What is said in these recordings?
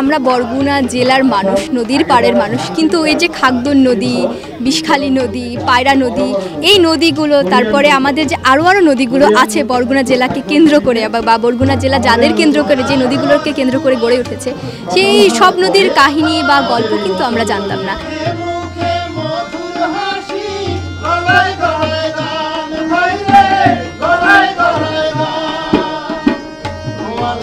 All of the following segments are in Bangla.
আমরা বরগুনা জেলার মানুষ, নদীর পাড়ের মানুষ, কিন্তু এই যে খাগদন নদী, বিষখালী নদী, পায়রা নদী, এই নদীগুলো, তারপরে আমাদের যে আরও নদীগুলো আছে বরগুনা জেলাকে কেন্দ্র করে বা বরগুনা জেলা যাদের কেন্দ্র করে, যে নদীগুলোকে কেন্দ্র করে গড়ে উঠেছে, সেই সব নদীর কাহিনী বা গল্প কিন্তু আমরা জানতাম না।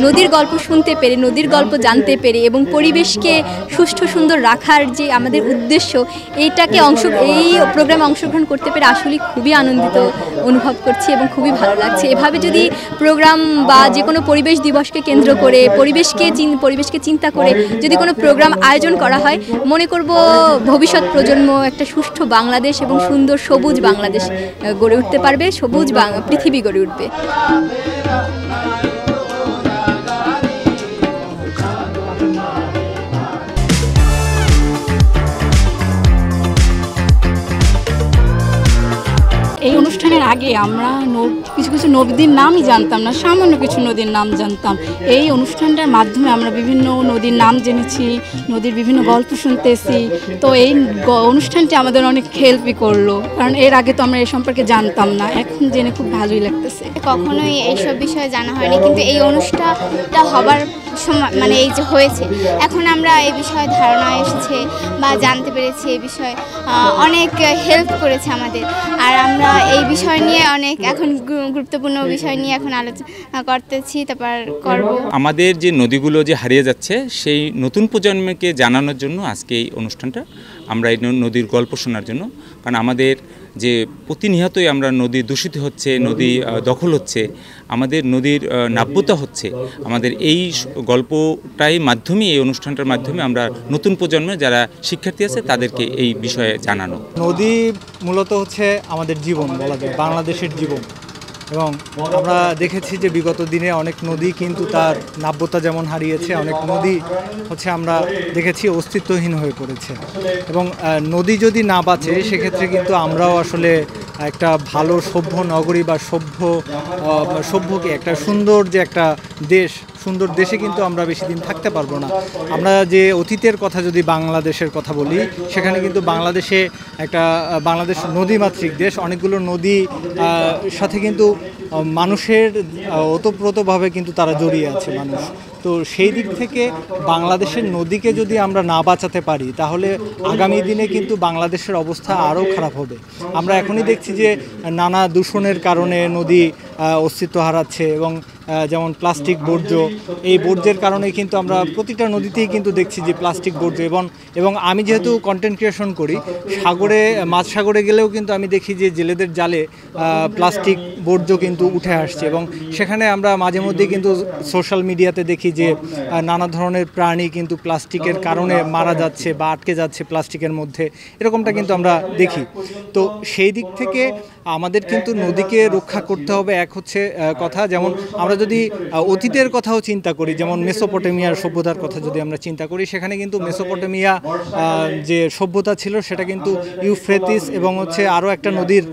নদীর গল্প শুনতে পেরে, নদীর গল্প জানতে পেরে এবং পরিবেশকে সুষ্ঠু সুন্দর রাখার যে আমাদের উদ্দেশ্য, এই প্রোগ্রামে অংশগ্রহণ করতে পেরে আসলে খুবই আনন্দিত অনুভব করছি এবং খুবই ভালো লাগছে। এভাবে যদি প্রোগ্রাম বা যে কোনো পরিবেশ দিবসকে কেন্দ্র করে, পরিবেশকে চিন্তা করে যদি কোনো প্রোগ্রাম আয়োজন করা হয়, মনে করব ভবিষ্যৎ প্রজন্ম একটা সুষ্ঠু বাংলাদেশ এবং সুন্দর সবুজ বাংলাদেশ গড়ে উঠতে পারবে, সবুজ পৃথিবী গড়ে উঠবে। এই অনুষ্ঠানের আগে আমরা কিছু কিছু নদীর নামই জানতাম না, সামান্য কিছু নদীর নাম জানতাম। এই অনুষ্ঠানটার মাধ্যমে আমরা বিভিন্ন নদীর নাম জেনেছি, নদীর বিভিন্ন গল্প শুনতেছি। তো এই অনুষ্ঠানটি আমাদের অনেক হেল্পই করলো, কারণ এর আগে তো আমরা এই সম্পর্কে জানতাম না, এখন জেনে খুব ভালোই লাগতেছে। কখনোই এইসব বিষয়ে জানা হয়নি, কিন্তু এই অনুষ্ঠানটা হবার সময় এই যে হয়েছে, এখন আমরা এই বিষয়ে ধারণা এসেছে বা জানতে পেরেছি, এই বিষয়ে অনেক হেল্প করেছে আমাদের। আর আমরা এই বিষয় নিয়ে অনেক এখন গুরুত্বপূর্ণ বিষয় নিয়ে এখন আলোচনা করতেছি, তারপর করব। আমাদের যে নদীগুলো যে হারিয়ে যাচ্ছে, সেই নতুন প্রজন্মকে জানানোর জন্য আজকে এই অনুষ্ঠানটা, আমরা এই নদীর গল্প শোনার জন্য। কারণ আমাদের যে প্রতিনিয়তই আমরা নদী দূষিত হচ্ছে, নদী দখল হচ্ছে, আমাদের নদীর নাব্যতা হচ্ছে, আমাদের এই গল্পটাই মাধ্যমে, এই অনুষ্ঠানটার মাধ্যমে আমরা নতুন প্রজন্মের যারা শিক্ষার্থী আছে তাদেরকে এই বিষয়ে জানানো। নদী মূলত হচ্ছে আমাদের জীবন বলা যায়, বাংলাদেশের জীবন। এবং আমরা দেখেছি যে বিগত দিনে অনেক নদী কিন্তু তার নাব্যতা যেমন হারিয়েছে, অনেক নদী হচ্ছে আমরা দেখেছি অস্তিত্বহীন হয়ে পড়েছে। এবং নদী যদি না বাঁচে, সেক্ষেত্রে কিন্তু আমরাও আসলে একটা ভালো সভ্য নগরী বা সভ্যকে একটা সুন্দর যে একটা সুন্দর দেশে কিন্তু আমরা বেশি দিন থাকতে পারবো না। আমরা যে অতীতের কথা যদি বাংলাদেশের কথা বলি, সেখানে কিন্তু বাংলাদেশ নদীমাতৃক দেশ, অনেকগুলো নদী সাথে কিন্তু মানুষের ওতপ্রোতভাবে কিন্তু তারা জড়িয়ে আছে মানুষ। তো সেই দিক থেকে বাংলাদেশের নদীকে যদি আমরা না বাঁচাতে পারি, তাহলে আগামী দিনে কিন্তু বাংলাদেশের অবস্থা আরও খারাপ হবে। আমরা এখনই দেখছি যে নানা দূষণের কারণে নদী অস্তিত্ব হারাচ্ছে, এবং যেমন প্লাস্টিক বর্জ্য, এই বর্জ্যের কারণে কিন্তু আমরা প্রতিটা নদীতেই কিন্তু দেখছি যে প্লাস্টিক বর্জ্য। এবং আমি যেহেতু কন্টেন্ট ক্রিয়েশন করি, মাছ সাগরে গেলেও কিন্তু আমি দেখি যে জেলেদের জালে প্লাস্টিক বর্জ্য কিন্তু উঠে আসছে, এবং সেখানে আমরা মাঝে মধ্যেই কিন্তু সোশ্যাল মিডিয়াতে দেখি যে নানা ধরনের প্রাণী কিন্তু প্লাস্টিকের কারণে মারা যাচ্ছে বা আটকে যাচ্ছে প্লাস্টিকের মধ্যে, এরকমটা কিন্তু আমরা দেখি। তো সেই দিক থেকে আমাদের কিন্তু নদীকে রক্ষা করতে হবে। এক হচ্ছে কথা, যেমন আমরা যদি অতীতের কথাও চিন্তা করি, যেমন মেসোপটেমিয়ার সভ্যতার কথা যদি আমরা চিন্তা করি, সেখানে কিন্তু মেসোপটেমিয়া যে সভ্যতা ছিল, সেটা কিন্তু ইউফ্রেটিস এবং হচ্ছে আরও একটা নদীর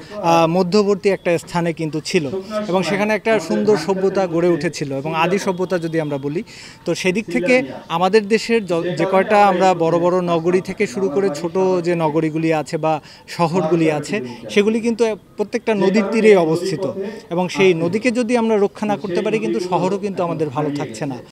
মধ্যবর্তী একটা স্থানে কিন্তু ছিল, এবং সেখানে একটা সুন্দর সভ্যতা গড়ে উঠেছিল, এবং আদি সভ্যতা যদি আমরা বলি। তো সেদিক থেকে আমাদের দেশের যে কয়টা আমরা বড় বড় নগরী থেকে শুরু করে ছোট যে নগরীগুলি আছে বা শহরগুলি আছে, সেগুলি কিন্তু প্রত্যেকটা নদীর তীরে অবস্থিত, এবং সেই নদীকে যদি আমরা রক্ষা না করতে পারি, কিন্তু শহরও কিন্তু আমাদের ভালো থাকছে না।